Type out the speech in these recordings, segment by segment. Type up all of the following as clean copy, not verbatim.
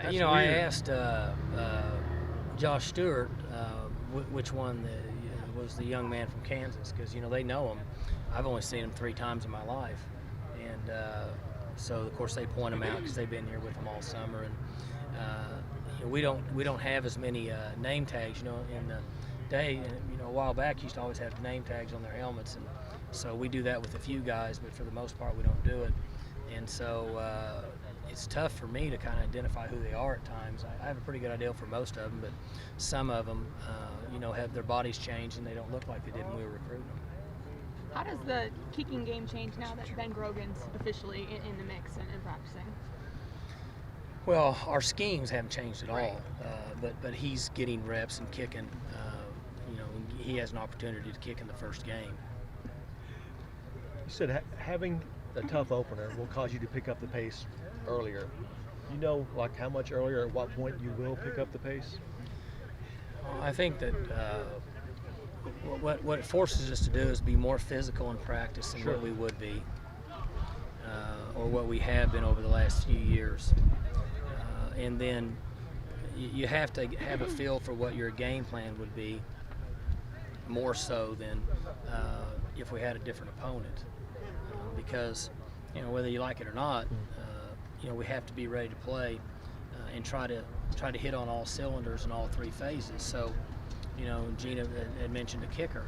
That's I weird. asked Josh Stewart which one was the young man from Kansas, because they know him. I've only seen him 3 times in my life, and so of course they point him out because they've been here with him all summer. And we don't have as many name tags. In the day, a while back, used to always have name tags on their helmets, and so we do that with a few guys, but for the most part we don't do it. And so it's tough for me to kind of identify who they are at times. I have a pretty good idea for most of them, but some of them, have their bodies changed and they don't look like they did when we were recruiting them. How does the kicking game change now that Ben Grogan's officially in the mix and practicing? Well, our schemes haven't changed at all, but he's getting reps and kicking. He has an opportunity to kick in the first game. You said having a tough opener will cause you to pick up the pace earlier. You know, like how much earlier, at what point you will pick up the pace? I think that what it forces us to do is be more physical in practice than what we would be, or what we have been over the last few years. And then you have to have a feel for what your game plan would be, more so than if we had a different opponent. Because whether you like it or not, we have to be ready to play and try to hit on all cylinders in all 3 phases. So, Gina had mentioned a kicker.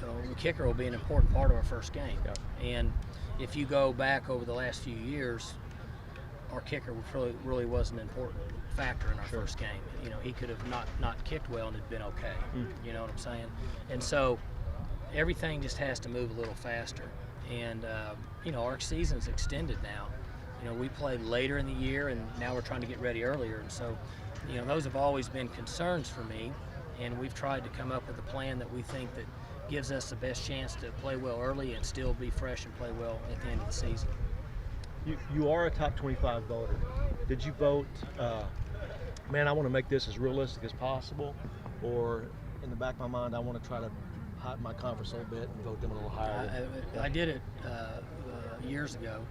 The kicker will be an important part of our first game. Yeah. And if you go back over the last few years, our kicker really wasn't an important factor in our first game. He could have not kicked well and it'd been okay. You know what I'm saying? And so everything just has to move a little faster. And our season's extended now. We played later in the year, and now we're trying to get ready earlier. And so, those have always been concerns for me, and we've tried to come up with a plan that we think that gives us the best chance to play well early and still be fresh and play well at the end of the season. You are a top 25 voter. Did you vote, man, I want to make this as realistic as possible, or in the back of my mind, I want to try to heighten my conference a little bit and vote them a little higher? I did it years ago,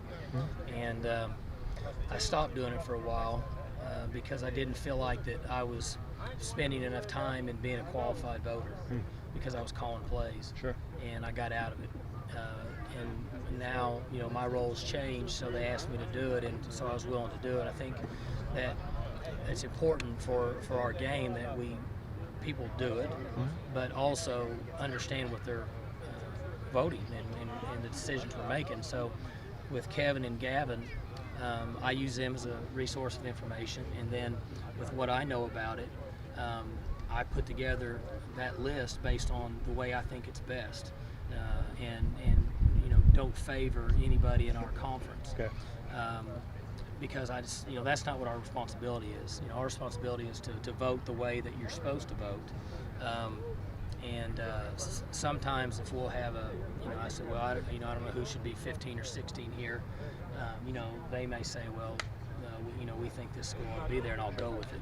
and I stopped doing it for a while because I didn't feel like that I was spending enough time in being a qualified voter because I was calling plays. Sure. And I got out of it. And now, my role's changed, so they asked me to do it, and so I was willing to do it. I think that it's important for our game that people do it, but also understand what they're voting and the decisions we're making. So with Kevin and Gavin, I use them as a resource of information, and then with what I know about it, I put together that list based on the way I think it's best, and don't favor anybody in our conference. Okay. Because I just, that's not what our responsibility is. Our responsibility is to vote the way that you're supposed to vote. And sometimes if we'll have I said, well, I don't know who should be 15 or 16 here. They may say, well, we think this school ought to be there, and I'll go with it.